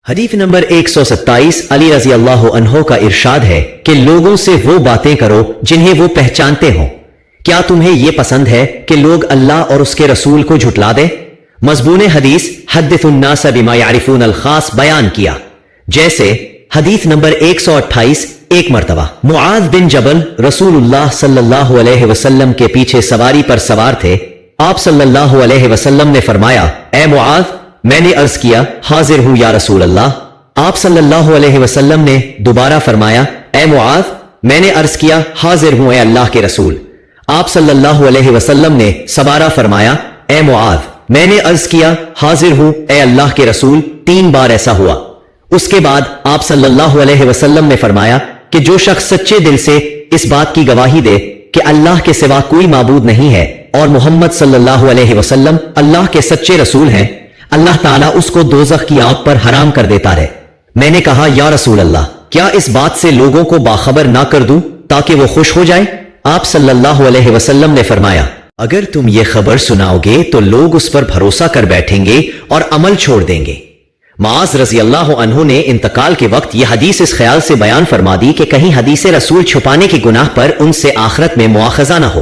حدیث نمبر 127 علی رضی اللہ عنہ کا ارشاد ہے کہ لوگوں سے وہ باتیں کرو جنہیں وہ پہچانتے ہوں۔ کیا تمہیں یہ پسند ہے کہ لوگ اللہ اور اس کے رسول کو جھٹلا دیں؟ مضمون حدیث حدث الناس بما يعرفون الخاص بیان کیا۔ جیسے حدیث نمبر 128 ایک مرتبہ معاذ بن جبل رسول اللہ صلی اللہ علیہ وسلم کے پیچھے سواری پر سوار تھے۔ آپ صلی اللہ علیہ وسلم نے فرمایا، اے معاذ، میں نے عرض کیا حاضر ہوں یا رسول اللہ۔ آپ صلی اللہ علیہ وسلم نے دوبارہ فرمایا، اے معاذ، میں نے عرض کیا حاضر ہوں اے اللہ کے رسول۔ آپ صلی اللہ علیہ وسلم نے سبارہ فرمایا، اے معاذ، میں نے عرض کیا حاضر ہوں اے اللہ کے رسول۔ 3 بار ایسا ہوا۔ اس کے بعد آپ صلی اللہ علیہ وسلم نے فرمایا کہ جو شخص سچے دل سے اس بات کی گواہی دے کہ اللہ کے سوا کوئی معبود نہیں ہے اور محمد صلی اللہ علیہ وسلم اللہ کے سچے رسول ہیں، اللہ تعالیٰ اس کو دوزخ کی آگ پر حرام کر دیتا ہے۔ میں نے کہا، یا رسول اللہ، کیا اس بات سے لوگوں کو باخبر نہ کر دوں تاکہ وہ خوش ہو جائیں؟ آپ صلی اللہ علیہ وسلم نے فرمایا، اگر تم یہ خبر سناؤ گے تو لوگ اس پر بھروسہ کر بیٹھیں گے اور عمل چھوڑ دیں گے۔ معاذ رضی اللہ عنہ نے انتقال کے وقت یہ حدیث اس خیال سے بیان فرما دی کہ کہیں حدیث رسول چھپانے کے گناہ پر ان سے آخرت میں مواخذہ نہ ہو۔